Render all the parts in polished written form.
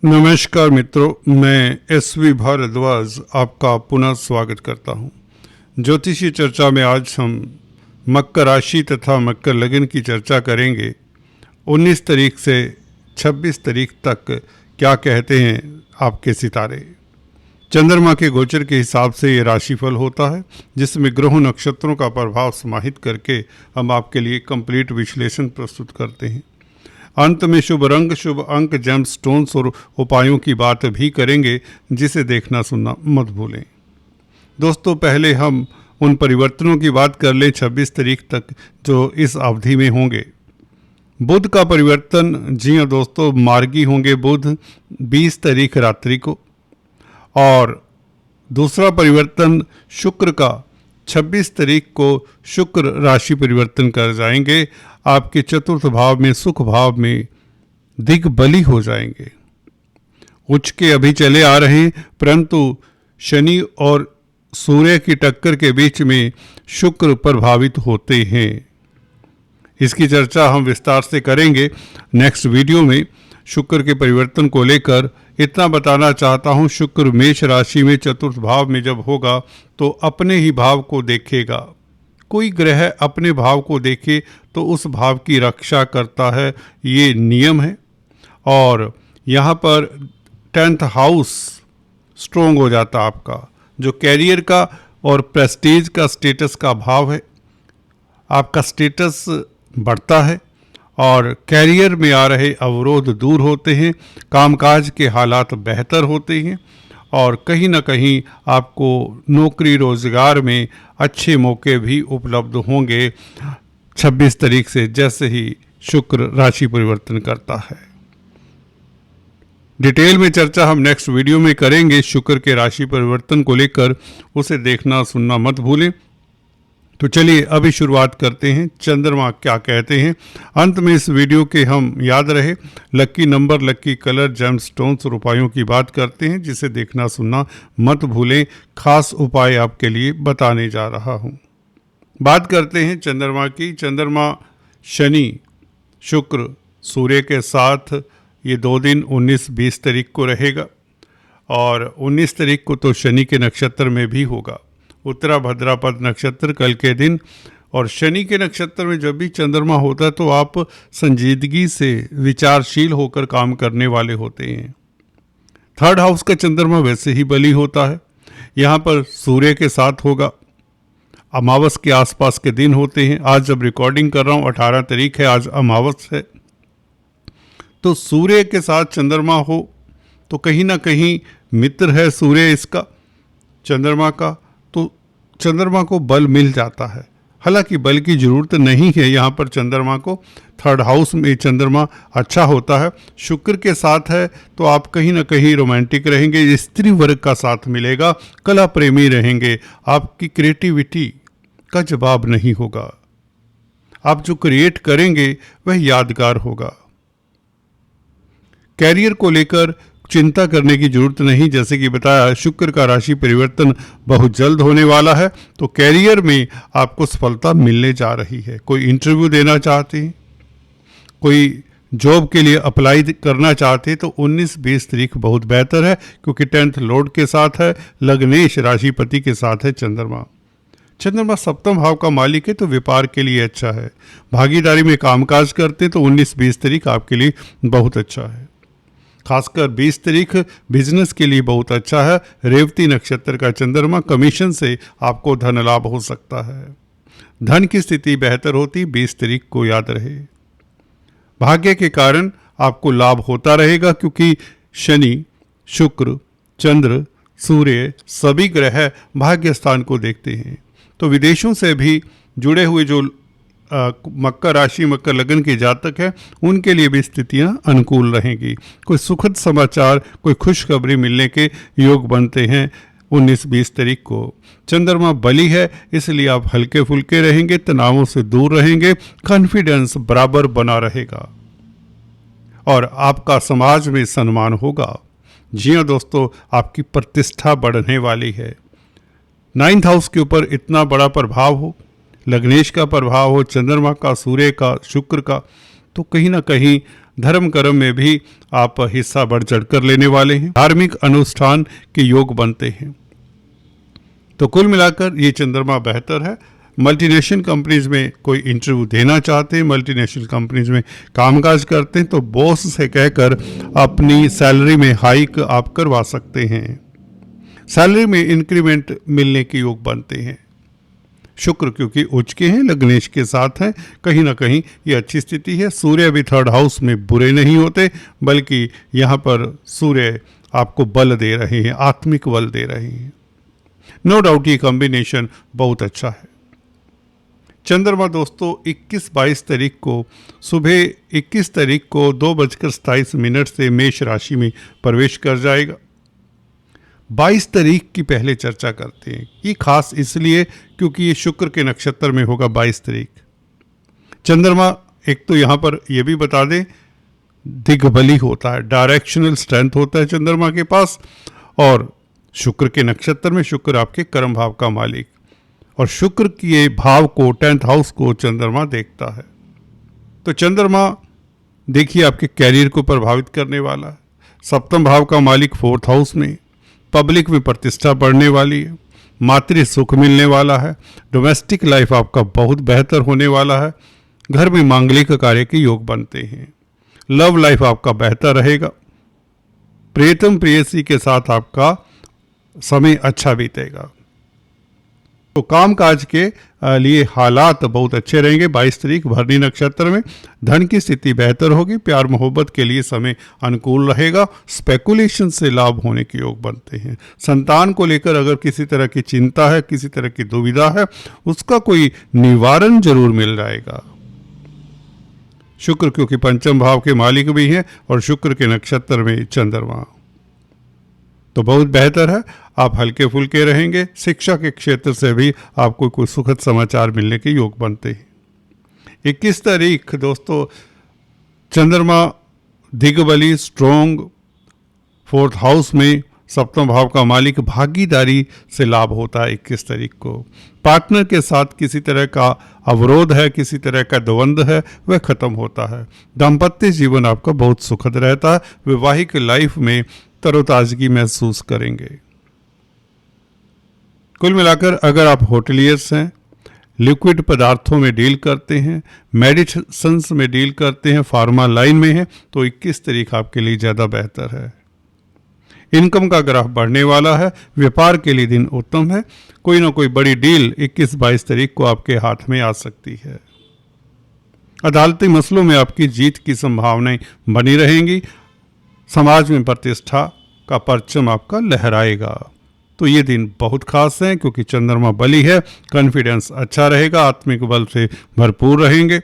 नमस्कार मित्रों, मैं एसवी भारद्वाज आपका पुनः स्वागत करता हूं। ज्योतिषी चर्चा में आज हम मकर राशि तथा मकर लग्न की चर्चा करेंगे। 19 तारीख से 26 तारीख तक क्या कहते हैं आपके सितारे। चंद्रमा के गोचर के हिसाब से ये राशिफल होता है, जिसमें ग्रहों नक्षत्रों का प्रभाव समाहित करके हम आपके लिए कंप्लीट विश्लेषण प्रस्तुत करते हैं। अंत में शुभ रंग, शुभ अंक, जेम स्टोन्स और उपायों की बात भी करेंगे, जिसे देखना सुनना मत भूलें। दोस्तों, पहले हम उन परिवर्तनों की बात कर लें 26 तारीख तक जो इस अवधि में होंगे। बुध का परिवर्तन, जी हाँ दोस्तों, मार्गी होंगे बुध 20 तारीख रात्रि को। और दूसरा परिवर्तन शुक्र का 26 तारीख को शुक्र राशि परिवर्तन कर जाएंगे। आपके चतुर्थ भाव में, सुख भाव में दिग्बली हो जाएंगे। उच्च के अभी चले आ रहे हैं, परंतु शनि और सूर्य की टक्कर के बीच में शुक्र प्रभावित होते हैं। इसकी चर्चा हम विस्तार से करेंगे नेक्स्ट वीडियो में। शुक्र के परिवर्तन को लेकर इतना बताना चाहता हूं, शुक्र मेष राशि में चतुर्थ भाव में जब होगा तो अपने ही भाव को देखेगा। कोई ग्रह अपने भाव को देखे तो उस भाव की रक्षा करता है, ये नियम है। और यहाँ पर 10th हाउस स्ट्रोंग हो जाता आपका, जो कैरियर का और प्रेस्टीज का स्टेटस का भाव है। आपका स्टेटस बढ़ता है और कैरियर में आ रहे अवरोध दूर होते हैं, कामकाज के हालात बेहतर होते हैं और कहीं ना कहीं आपको नौकरी रोजगार में अच्छे मौके भी उपलब्ध होंगे 26 तारीख से, जैसे ही शुक्र राशि परिवर्तन करता है। डिटेल में चर्चा हम नेक्स्ट वीडियो में करेंगे शुक्र के राशि परिवर्तन को लेकर, उसे देखना सुनना मत भूलें। तो चलिए अभी शुरुआत करते हैं, चंद्रमा क्या कहते हैं। अंत में इस वीडियो के हम याद रहे लक्की नंबर, लक्की कलर, जेम स्टोन्स और उपायों की बात करते हैं, जिसे देखना सुनना मत भूलें। खास उपाय आपके लिए बताने जा रहा हूँ। बात करते हैं चंद्रमा की। चंद्रमा शनि, शुक्र, सूर्य के साथ ये 2 दिन 19-20 तारीख को रहेगा और 19 तारीख को तो शनि के नक्षत्र में भी होगा, उत्तरा भद्रापद नक्षत्र कल के दिन। और शनि के नक्षत्र में जब भी चंद्रमा होता है तो आप संजीदगी से विचारशील होकर काम करने वाले होते हैं। 3rd हाउस का चंद्रमा वैसे ही बली होता है, यहाँ पर सूर्य के साथ होगा। अमावस के आसपास के दिन होते हैं। आज जब रिकॉर्डिंग कर रहा हूँ 18 तारीख है, आज अमावस है। तो सूर्य के साथ चंद्रमा हो तो कहीं ना कहीं मित्र है सूर्य इसका, चंद्रमा का, तो चंद्रमा को बल मिल जाता है। हालांकि बल की जरूरत नहीं है यहाँ पर चंद्रमा को। 3rd हाउस में चंद्रमा अच्छा होता है, शुक्र के साथ है तो आप कहीं ना कहीं रोमांटिक रहेंगे, स्त्री वर्ग का साथ मिलेगा, कला प्रेमी रहेंगे। आपकी क्रिएटिविटी का जवाब नहीं होगा, आप जो क्रिएट करेंगे वह यादगार होगा। कैरियर को लेकर चिंता करने की जरूरत नहीं, जैसे कि बताया शुक्र का राशि परिवर्तन बहुत जल्द होने वाला है, तो कैरियर में आपको सफलता मिलने जा रही है। कोई इंटरव्यू देना चाहते हैं, कोई जॉब के लिए अप्लाई करना चाहते हैं तो 19-20 तारीख बहुत बेहतर है, क्योंकि 10th लॉर्ड के साथ है, लग्नेश राशिपति के साथ है चंद्रमा। चंद्रमा 7th भाव का मालिक है तो व्यापार के लिए अच्छा है। भागीदारी में कामकाज करते हैं तो 19-20 तारीख आपके लिए बहुत अच्छा है। खासकर 20 तारीख बिजनेस के लिए बहुत अच्छा है। रेवती नक्षत्र का चंद्रमा, कमीशन से आपको धन लाभ हो सकता है। धन की स्थिति बेहतर होती 20 तारीख को, याद रहे। भाग्य के कारण आपको लाभ होता रहेगा, क्योंकि शनि, शुक्र, चंद्र, सूर्य सभी ग्रह भाग्य स्थान को देखते हैं। तो विदेशों से भी जुड़े हुए जो मकर राशि, मकर लग्न के जातक है, उनके लिए भी स्थितियां अनुकूल रहेंगी। कोई सुखद समाचार, कोई खुशखबरी मिलने के योग बनते हैं 19-20 तारीख को। चंद्रमा बली है, इसलिए आप हल्के फुल्के रहेंगे, तनावों से दूर रहेंगे, कॉन्फिडेंस बराबर बना रहेगा और आपका समाज में सम्मान होगा। जी हाँ दोस्तों, आपकी प्रतिष्ठा बढ़ने वाली है। 9th हाउस के ऊपर इतना बड़ा प्रभाव हो, लग्नेश का प्रभाव हो, चंद्रमा का, सूर्य का, शुक्र का, तो कहीं ना कहीं धर्म कर्म में भी आप हिस्सा बढ़ चढ़कर लेने वाले हैं। धार्मिक अनुष्ठान के योग बनते हैं। तो कुल मिलाकर ये चंद्रमा बेहतर है। मल्टीनेशनल कंपनीज में कोई इंटरव्यू देना चाहते हैं, मल्टीनेशनल कंपनीज में कामकाज करते हैं, तो बॉस से कहकर अपनी सैलरी में हाइक आप करवा सकते हैं। सैलरी में इंक्रीमेंट मिलने के योग बनते हैं। शुक्र क्योंकि उच्च के हैं, लग्नेश के साथ हैं, कहीं ना कहीं ये अच्छी स्थिति है। सूर्य भी थर्ड हाउस में बुरे नहीं होते, बल्कि यहाँ पर सूर्य आपको बल दे रहे हैं, आत्मिक बल दे रहे हैं। नो डाउट ये कॉम्बिनेशन बहुत अच्छा है। चंद्रमा दोस्तों 21-22 तारीख को सुबह 21 तारीख को 2:27 से मेष राशि में प्रवेश कर जाएगा। 22 तारीख की पहले चर्चा करते हैं। ये खास इसलिए क्योंकि ये शुक्र के नक्षत्र में होगा 22 तारीख। चंद्रमा एक तो यहाँ पर यह भी बता दें दिग्बली होता है, डायरेक्शनल स्ट्रेंथ होता है चंद्रमा के पास, और शुक्र के नक्षत्र में शुक्र आपके कर्म भाव का मालिक, और शुक्र के भाव को 10th हाउस को चंद्रमा देखता है। तो चंद्रमा देखिए आपके कैरियर को प्रभावित करने वाला है। 7th भाव का मालिक 4th हाउस में, पब्लिक में प्रतिष्ठा बढ़ने वाली है, मातृ सुख मिलने वाला है, डोमेस्टिक लाइफ आपका बहुत बेहतर होने वाला है, घर में मांगलिक कार्य के योग बनते हैं, लव लाइफ आपका बेहतर रहेगा, प्रियतम प्रेयसी के साथ आपका समय अच्छा बीतेगा। तो कामकाज के लिए हालात बहुत अच्छे रहेंगे। 22 तारीख भरनी नक्षत्र में धन की स्थिति बेहतर होगी, प्यार मोहब्बत के लिए समय अनुकूल रहेगा, स्पेकुलेशन से लाभ होने के योग बनते हैं। संतान को लेकर अगर किसी तरह की चिंता है, किसी तरह की दुविधा है, उसका कोई निवारण जरूर मिल जाएगा। शुक्र क्योंकि 5th भाव के मालिक भी हैं और शुक्र के नक्षत्र में चंद्रमा, तो बहुत बेहतर है। आप हल्के फुल्के रहेंगे। शिक्षा के क्षेत्र से भी आपको कोई सुखद समाचार मिलने के योग बनते हैं। 21 तारीख दोस्तों चंद्रमा दिग्बली स्ट्रोंग 4th हाउस में, 7वें भाव का मालिक, भागीदारी से लाभ होता है। 21 तारीख को पार्टनर के साथ किसी तरह का अवरोध है, किसी तरह का द्वंद्व है, वह खत्म होता है। दाम्पत्य जीवन आपका बहुत सुखद रहता है। वैवाहिक लाइफ में तरोताजगी महसूस करेंगे। कुल मिलाकर अगर आप होटलियर्स हैं, लिक्विड पदार्थों में डील करते हैं, मेडिसिन्स में डील करते हैं, फार्मा लाइन में हैं, तो 21 तारीख आपके लिए ज़्यादा बेहतर है। इनकम का ग्राफ बढ़ने वाला है। व्यापार के लिए दिन उत्तम है। कोई ना कोई बड़ी डील 21-22 तारीख को आपके हाथ में आ सकती है। अदालती मसलों में आपकी जीत की संभावनाएं बनी रहेंगी। समाज में प्रतिष्ठा का परचम आपका लहराएगा। तो ये दिन बहुत खास है क्योंकि चंद्रमा बली है, कॉन्फिडेंस अच्छा रहेगा, आत्मिक बल से भरपूर रहेंगे।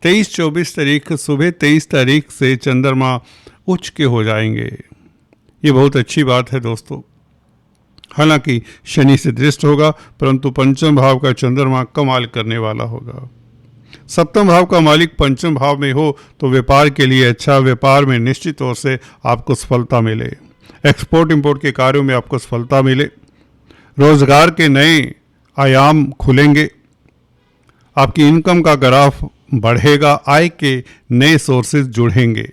23-24 तारीख सुबह 23 तारीख से चंद्रमा उच्च के हो जाएंगे। ये बहुत अच्छी बात है दोस्तों। हालांकि शनि से दृष्ट होगा, परंतु 5वें भाव का चंद्रमा कमाल करने वाला होगा। 7वें भाव का मालिक 5वें भाव में हो तो व्यापार के लिए अच्छा। व्यापार में निश्चित तौर से आपको सफलता मिले, एक्सपोर्ट इंपोर्ट के कार्यों में आपको सफलता मिले, रोजगार के नए आयाम खुलेंगे, आपकी इनकम का ग्राफ बढ़ेगा, आय के नए सोर्सेज जुड़ेंगे,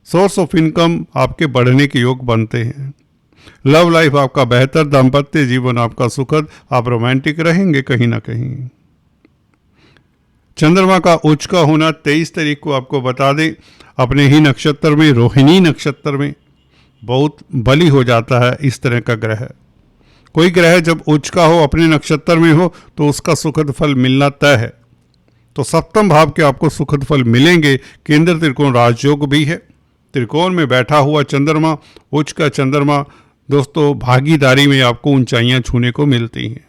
सोर्स ऑफ इनकम आपके बढ़ने के योग बनते हैं। लव लाइफ आपका बेहतर, दाम्पत्य जीवन आपका सुखद, आप रोमांटिक रहेंगे कहीं ना कहीं। चंद्रमा का उच्च का होना 23 तारीख को आपको बता दें अपने ही नक्षत्र में, रोहिणी नक्षत्र में बहुत बली हो जाता है इस तरह का ग्रह। कोई ग्रह जब उच्च का हो, अपने नक्षत्र में हो, तो उसका सुखद फल मिलना तय है। तो 7वें भाव के आपको सुखद फल मिलेंगे। केंद्र त्रिकोण राजयोग भी है। त्रिकोण में बैठा हुआ चंद्रमा, उच्च का चंद्रमा दोस्तों, भागीदारी में आपको ऊंचाइयां छूने को मिलती हैं।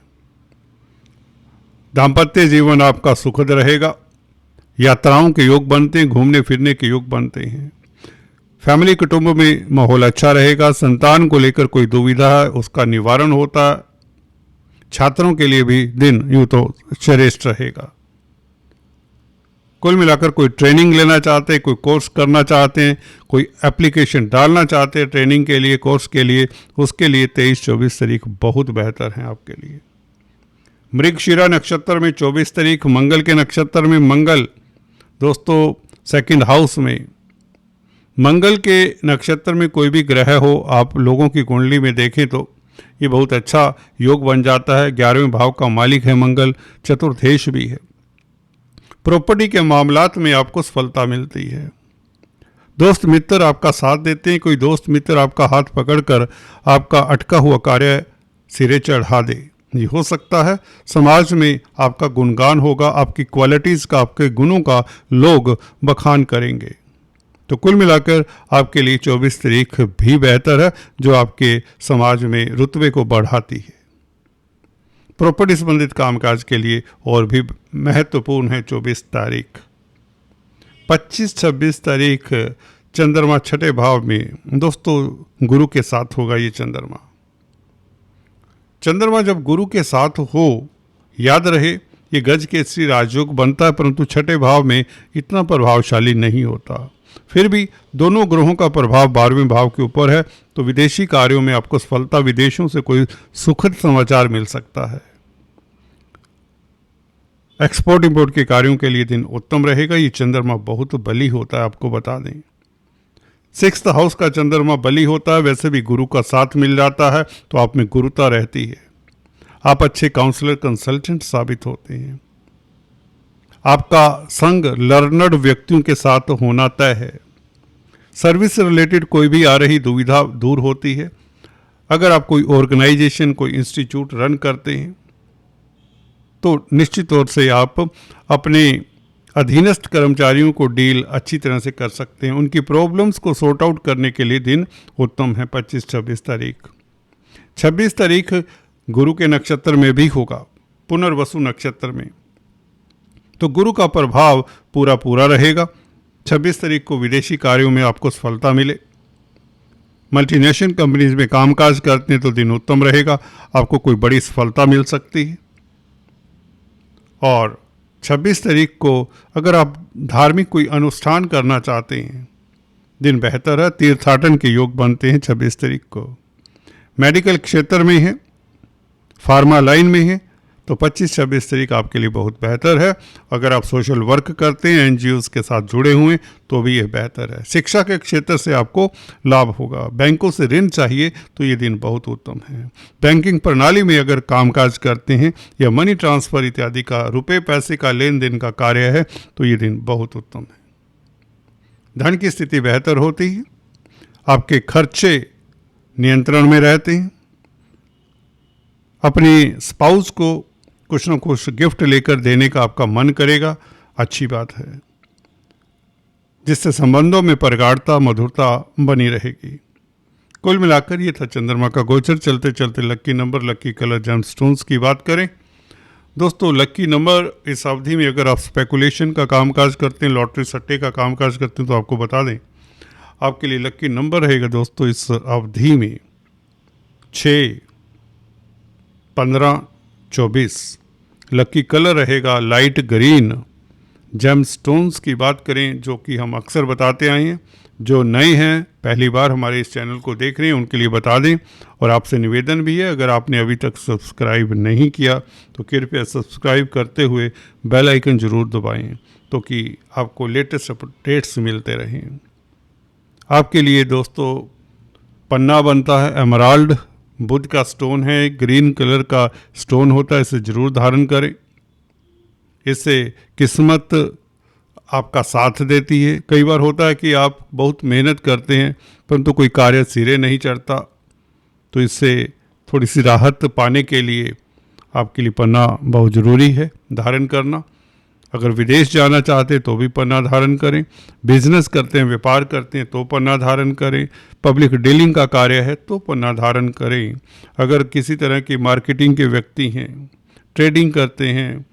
दाम्पत्य जीवन आपका सुखद रहेगा। यात्राओं के योग बनते हैं, घूमने फिरने के योग बनते हैं। फैमिली कुटुंब में माहौल अच्छा रहेगा। संतान को लेकर कोई दुविधा है, उसका निवारण होता है। छात्रों के लिए भी दिन यूं तो श्रेष्ठ रहेगा। कुल मिलाकर कोई ट्रेनिंग लेना चाहते हैं, कोई कोर्स करना चाहते हैं, कोई एप्लीकेशन डालना चाहते हैं ट्रेनिंग के लिए, कोर्स के लिए, उसके लिए 23-24 तारीख बहुत बेहतर है आपके लिए। मृगशिरा नक्षत्र में 24 तारीख, मंगल के नक्षत्र में मंगल दोस्तों सेकंड हाउस में मंगल के नक्षत्र में कोई भी ग्रह हो, आप लोगों की कुंडली में देखें तो ये बहुत अच्छा योग बन जाता है। 11वें भाव का मालिक है मंगल, चतुर्थेश भी है। प्रॉपर्टी के मामलात में आपको सफलता मिलती है। दोस्त मित्र आपका साथ देते हैं। कोई दोस्त मित्र आपका हाथ पकड़कर आपका अटका हुआ कार्य सिरे चढ़ा दे, ये हो सकता है। समाज में आपका गुणगान होगा, आपकी क्वालिटीज़ का, आपके गुणों का लोग बखान करेंगे। तो कुल मिलाकर आपके लिए 24 तारीख भी बेहतर है, जो आपके समाज में रुतबे को बढ़ाती है। प्रॉपर्टी संबंधित कामकाज के लिए और भी महत्वपूर्ण है 24 तारीख। 25-26 तारीख चंद्रमा छठे भाव में दोस्तों गुरु के साथ होगा। ये चंद्रमा जब गुरु के साथ हो, याद रहे ये गज के श्री राजयोग बनता है, परंतु छठे भाव में इतना प्रभावशाली नहीं होता। फिर भी दोनों ग्रहों का प्रभाव 12वें भाव के ऊपर है, तो विदेशी कार्यों में आपको सफलता, विदेशों से कोई सुखद समाचार मिल सकता है। एक्सपोर्ट इंपोर्ट के कार्यों के लिए दिन उत्तम रहेगा। ये चंद्रमा बहुत बली होता है, आपको बता दें। 6th हाउस का चंद्रमा बली होता है, वैसे भी गुरु का साथ मिल जाता है तो आप में गुरुता रहती है। आप अच्छे काउंसलर, कंसल्टेंट साबित होते हैं। आपका संग लर्नर्ड व्यक्तियों के साथ होना तय है। सर्विस से रिलेटेड कोई भी आ रही दुविधा दूर होती है। अगर आप कोई ऑर्गेनाइजेशन, कोई इंस्टीट्यूट रन करते हैं तो निश्चित तौर से आप अपने अधीनस्थ कर्मचारियों को डील अच्छी तरह से कर सकते हैं। उनकी प्रॉब्लम्स को सॉर्ट आउट करने के लिए दिन उत्तम है 25-26 तारीख। 26 तारीख गुरु के नक्षत्र में भी होगा, पुनर्वसु नक्षत्र में, तो गुरु का प्रभाव पूरा रहेगा। 26 तारीख को विदेशी कार्यों में आपको सफलता मिले। मल्टीनेशनल कंपनीज में कामकाज करते हैं तो दिन उत्तम रहेगा, आपको कोई बड़ी सफलता मिल सकती है। और 26 तारीख को अगर आप धार्मिक कोई अनुष्ठान करना चाहते हैं, दिन बेहतर है। तीर्थाटन के योग बनते हैं 26 तारीख को। मेडिकल क्षेत्र में है, फार्मा लाइन में है, तो 25-26 तारीख आपके लिए बहुत बेहतर है। अगर आप सोशल वर्क करते हैं, एनजीओज के साथ जुड़े हुए हैं, तो भी यह बेहतर है। शिक्षा के क्षेत्र से आपको लाभ होगा। बैंकों से ऋण चाहिए तो ये दिन बहुत उत्तम है। बैंकिंग प्रणाली में अगर कामकाज करते हैं या मनी ट्रांसफ़र इत्यादि का, रुपए पैसे का लेन देन का कार्य है, तो ये दिन बहुत उत्तम है। धन की स्थिति बेहतर होती है। आपके खर्चे नियंत्रण में रहते हैं। अपनी स्पाउस को कुछ न कुछ गिफ्ट लेकर देने का आपका मन करेगा, अच्छी बात है, जिससे संबंधों में प्रगाढ़ता, मधुरता बनी रहेगी। कुल मिलाकर ये था चंद्रमा का गोचर। चलते चलते लक्की नंबर, लक्की कलर, जेमस्टोन्स की बात करें दोस्तों। लक्की नंबर इस अवधि में अगर आप स्पेकुलेशन का कामकाज करते हैं, लॉटरी सट्टे का कामकाज करते हैं, तो आपको बता दें आपके लिए लक्की नंबर रहेगा दोस्तों इस अवधि में 6, 15, 24। लकी कलर रहेगा लाइट ग्रीन। जेमस्टोन्स की बात करें, जो कि हम अक्सर बताते आए हैं, जो नए हैं, पहली बार हमारे इस चैनल को देख रहे हैं, उनके लिए बता दें। और आपसे निवेदन भी है, अगर आपने अभी तक सब्सक्राइब नहीं किया तो कृपया सब्सक्राइब करते हुए बेल आइकन ज़रूर दबाएं, तो कि आपको लेटेस्ट अपडेट्स मिलते रहें। आपके लिए दोस्तों पन्ना बनता है, एमराल्ड बुध का स्टोन है, ग्रीन कलर का स्टोन होता है, इसे जरूर धारण करें। इससे किस्मत आपका साथ देती है। कई बार होता है कि आप बहुत मेहनत करते हैं परंतु कोई कार्य सिरे नहीं चढ़ता, तो इससे थोड़ी सी राहत पाने के लिए आपके लिए पन्ना बहुत ज़रूरी है धारण करना। अगर विदेश जाना चाहते हैं तो भी पन्ना धारण करें। बिजनेस करते हैं, व्यापार करते हैं तो पन्ना धारण करें। पब्लिक डीलिंग का कार्य है तो पन्ना धारण करें। अगर किसी तरह की मार्केटिंग के व्यक्ति हैं, ट्रेडिंग करते हैं,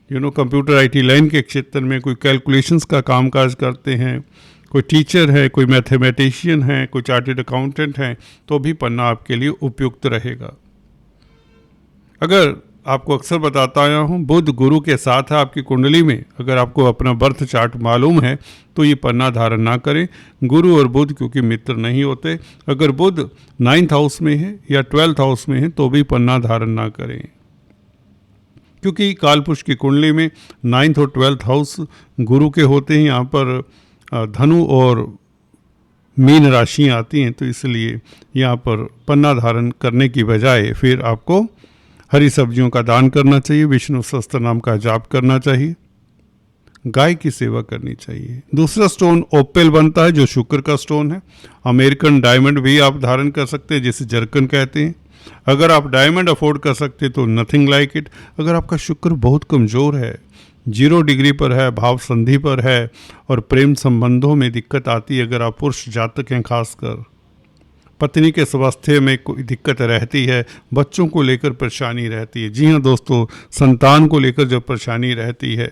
कंप्यूटर आईटी लाइन के क्षेत्र में कोई कैलकुलेशंस का कामकाज करते हैं, कोई टीचर है, कोई मैथमेटिशियन है, कोई चार्टर्ड अकाउंटेंट है, तो भी पन्ना आपके लिए उपयुक्त रहेगा। अगर आपको अक्सर बताता आया हूँ, बुध गुरु के साथ है आपकी कुंडली में। अगर आपको अपना बर्थ चार्ट मालूम है तो ये पन्ना धारण ना करें। गुरु और बुध क्योंकि मित्र नहीं होते। अगर बुध 9th हाउस में है या 12th हाउस में है तो भी पन्ना धारण ना करें, क्योंकि कालपुरुष की कुंडली में 9th और 12th हाउस गुरु के होते हैं। यहाँ पर धनु और मीन राशियाँ आती हैं, तो इसलिए यहाँ पर पन्ना धारण करने की बजाय फिर आपको हरी सब्जियों का दान करना चाहिए, विष्णु सहस्त्र नाम का जाप करना चाहिए, गाय की सेवा करनी चाहिए। दूसरा स्टोन ओपेल बनता है जो शुक्र का स्टोन है। अमेरिकन डायमंड भी आप धारण कर सकते हैं जिसे जर्कन कहते हैं। अगर आप डायमंड अफोर्ड कर सकते हैं तो नथिंग लाइक इट। अगर आपका शुक्र बहुत कमज़ोर है, 0 डिग्री पर है, भाव संधि पर है और प्रेम संबंधों में दिक्कत आती है, अगर आप पुरुष जातक हैं, खासकर पत्नी के स्वास्थ्य में कोई दिक्कत रहती है, बच्चों को लेकर परेशानी रहती है, जी हाँ दोस्तों, संतान को लेकर जब परेशानी रहती है,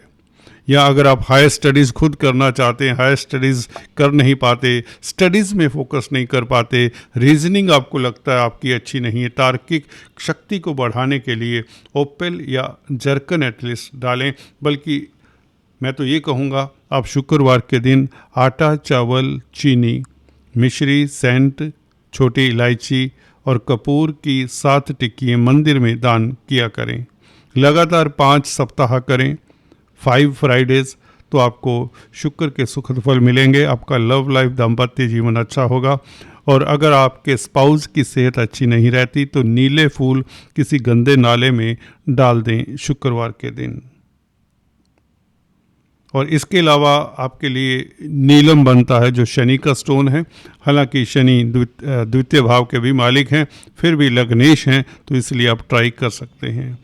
या अगर आप हायर स्टडीज़ खुद करना चाहते हैं, हायर स्टडीज़ कर नहीं पाते, स्टडीज़ में फोकस नहीं कर पाते, रीजनिंग आपको लगता है आपकी अच्छी नहीं है, तार्किक शक्ति को बढ़ाने के लिए ओपेल या जर्कन एटलीस्ट डालें। बल्कि मैं तो ये कहूँगा आप शुक्रवार के दिन आटा, चावल, चीनी, मिश्री, सेंट, छोटी इलायची और कपूर की 7 टिक्कियाँ मंदिर में दान किया करें। लगातार 5 सप्ताह करें, 5 फ्राइडेज, तो आपको शुक्र के सुखद फल मिलेंगे। आपका लव लाइफ, दाम्पत्य जीवन अच्छा होगा। और अगर आपके स्पाउस की सेहत अच्छी नहीं रहती तो नीले फूल किसी गंदे नाले में डाल दें शुक्रवार के दिन। और इसके अलावा आपके लिए नीलम बनता है जो शनि का स्टोन है। हालांकि शनि द्वितीय भाव के भी मालिक हैं, फिर भी लग्नेश हैं, तो इसलिए आप ट्राई कर सकते हैं।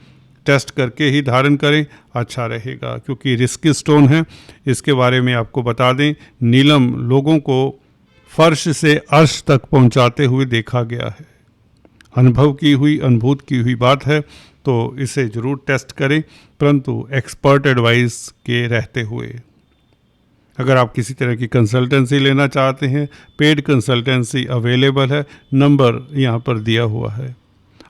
टेस्ट करके ही धारण करें, अच्छा रहेगा, क्योंकि रिस्की स्टोन है। इसके बारे में आपको बता दें, नीलम लोगों को फर्श से अर्श तक पहुंचाते हुए देखा गया है। अनुभूत की हुई बात है, तो इसे ज़रूर टेस्ट करें, परंतु एक्सपर्ट एडवाइस के रहते हुए। अगर आप किसी तरह की कंसल्टेंसी लेना चाहते हैं, पेड कंसल्टेंसी अवेलेबल है, नंबर यहाँ पर दिया हुआ है।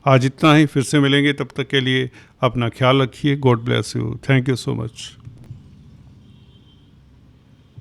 आज इतना ही, फिर से मिलेंगे, तब तक के लिए अपना ख्याल रखिए। God bless you, thank you so much.